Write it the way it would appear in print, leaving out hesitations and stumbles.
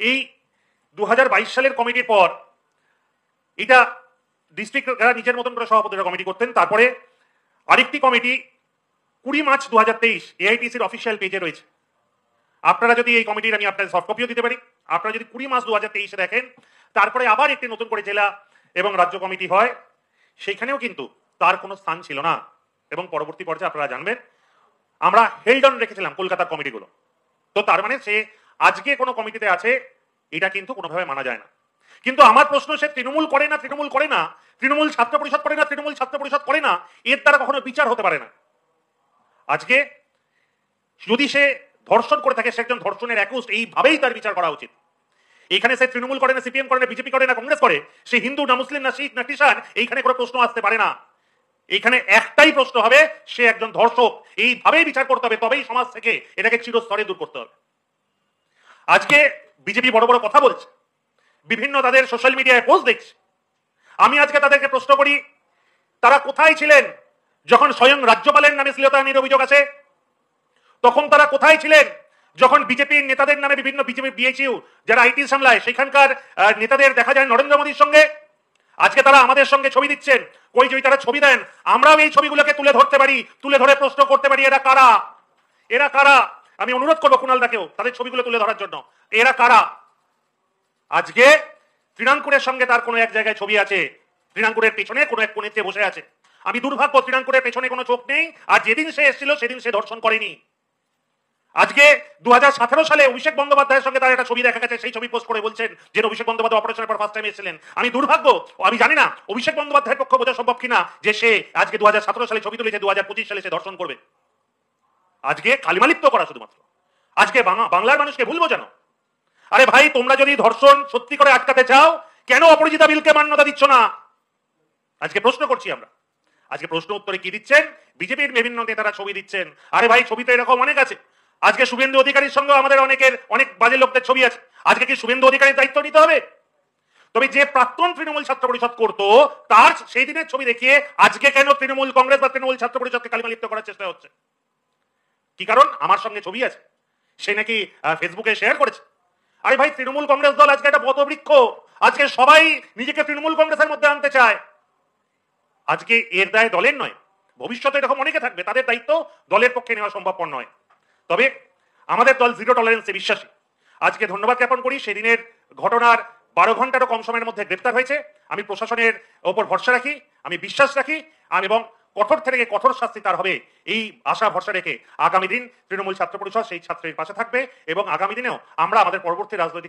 এই 2022 সালের কমিটির পর এটা ডিস্ট্রিক্ট নিজের মতন করে সভাপতিরা কমিটি করতেন। তারপরে আরেকটি কমিটি 20 মার্চ 2023 এআইটিসির অফিসিয়াল পেজে রয়েছে। আপনারা যদি এই কমিটির আমি আপনাদের সফট কপিও দিতে পারি, আপনারা যদি 20 মার্চ 2023 দেখেন, তারপরে আবার একটি নতুন করে জেলা এবং রাজ্য কমিটি হয়, সেখানেও কিন্তু তার কোনো স্থান ছিল না। এবং পরবর্তী পর্যায়ে আপনারা জানবেন আমরা হেল্ড অন রেখেছিলাম কলকাতার কমিটিগুলো। তো তার মানে সে আজকে কোনো কমিটিতে আছে, এটা কিন্তু কোনোভাবে মানা যায় না। কিন্তু আমার প্রশ্ন, সে তৃণমূল করে না, তৃণমূল করে না, তৃণমূল ছাত্র পরিষদ করে না, তৃণমূল ছাত্র পরিষদ করে না, এর দ্বারা কখনো বিচার হতে পারে না। আজকে যদি সে ধর্ষণ করে থাকে, সে একজন ধর্ষণের অ্যাকিউজড, এইভাবেই তার বিচার করা উচিত। এখানে সে তৃণমূল করে না, সিপিএম করে না, বিজেপি করে না, কংগ্রেস করে, সে হিন্দু না মুসলিম না শিখ না খ্রিস্টান, এইখানে কোনো প্রশ্ন আসতে পারে না। এইখানে একটাই প্রশ্ন হবে, সে একজন ধর্ষক, এইভাবেই বিচার করতে হবে, তবেই সমাজ থেকে এটাকে চিরস্তরে দূর করতে হবে। আজকে বিজেপি বড় বড় কথা বলছে, বিভিন্ন তাদের সোশ্যাল মিডিয়ায় পোস্ট দেখছে। আমি আজকে তাদেরকে প্রশ্ন করি, তারা কোথায় ছিলেন যখন স্বয়ং রাজ্যপালের নামে শ্লীলতাহানির অভিযোগ আছে? তখন তারা কোথায় ছিলেন যখন বিজেপির নেতাদের নামে বিভিন্ন বিজেপি বিএচইউ যারা আইটি সামলায় সেখানকার নেতাদের দেখা যায় নরেন্দ্র মোদীর সঙ্গে? আজকে তারা আমাদের সঙ্গে ছবি দিচ্ছেন। কই যদি তারা ছবি দেন, আমরাও এই ছবিগুলোকে তুলে ধরতে পারি, তুলে ধরে প্রশ্ন করতে পারি, এরা কারা, এরা কারা? আমি অনুরোধ করবো কুণালদাকেও তাদের ছবিগুলো তুলে ধরার জন্য। এরা কারা? আজকে তৃণাঙ্কুরের সঙ্গে তার কোনো এক জায়গায় ছবি আছে, তৃণাঙ্কুরের পেছনে কোনো এক কোণে বসে আছে। আমি দুর্ভাগ্য, তৃণাঙ্কুরের পেছনে কোনো চোখ নেই, আর যেদিন সে এসেছিল সেদিন সে ধর্ষণ করেনি। আজকে 2017 সালে অভিষেক বন্দ্যোপাধ্যায়ের সঙ্গে তার একটা ছবি দেখা গেছে, সেই ছবি পোস্ট করে বলছেন যে অভিষেক বন্দ্যোপাধ্যায় অপারেশনের পর ফার্স্ট টাইম এসেছিলেন। আমি দুর্ভাগ্য, আমি জানি না অভিষেক বন্দ্যোপাধ্যায়ের পক্ষে বোঝা সম্ভব কিনা যে সে আজকে 2017 সালে ছবি তুলেছে, 2025 সালে সে ধর্ষণ করবে। আজকে কালিমালিপ্ত করা শুধুমাত্র, আজকে বাংলার মানুষকে ভুল বোঝানো। আরে ভাই, তোমরা যদি ধর্ষণ সত্যি করে আটকাতে চাও, কেন অপরাজিতা বিলকে মান্যতা দিচ্ছ না? আজকে প্রশ্ন করছি আমরা। আজকে প্রশ্ন উত্তরে কি দিচ্ছেন? বিজেপির বিভিন্ন নেতারা ছবি দিচ্ছেন। আরে ভাই, ছবিতে এরকম অনেক আছে। আজকে শুভেন্দু অধিকারীর সঙ্গে আমাদের অনেক বাজে লোকদের ছবি আছে। আজকে কি শুভেন্দু অধিকারীর দায়িত্ব নিতে হবে? তবে যে প্রাক্তন তৃণমূল ছাত্র পরিষদ করতো, তার সেই দিনের ছবি দেখিয়ে আজকে কেন তৃণমূল কংগ্রেস বা তৃণমূল ছাত্র পরিষদকে কালিমালিপ্ত করার চেষ্টা হচ্ছে? কি কারণ? আমার সঙ্গে ছবি আছে, সে নাকি ফেসবুকে শেয়ার করেছে। আরে ভাই, তৃণমূল কংগ্রেস দল আজকে একটা বটবৃক্ষ, আজকে সবাই নিজেকে তৃণমূল কংগ্রেসের মধ্যে আনতে চায়। আজকে এর দায় দলের নয়, ভবিষ্যতে এরকম অনেকে থাকবে, তাদের দায়িত্ব দলের পক্ষে নেওয়া সম্ভবপর নয়। তবে আমাদের দল জিরো টলারেন্সে বিশ্বাসী। আজকে ধন্যবাদ জ্ঞাপন করি, সেদিনের ঘটনার 12 ঘন্টারও কম সময়ের মধ্যে গ্রেপ্তার হয়েছে। আমি প্রশাসনের ওপর ভরসা রাখি, আমি বিশ্বাস রাখি, এবং কঠোর থেকে কঠোর শাস্তি তার হবে, এই আশা ভরসা রেখে আগামী দিন তৃণমূল ছাত্র পরিষদ সেই ছাত্রের পাশে থাকবে এবং আগামী দিনেও আমরা আমাদের পরবর্তী রাজনৈতিক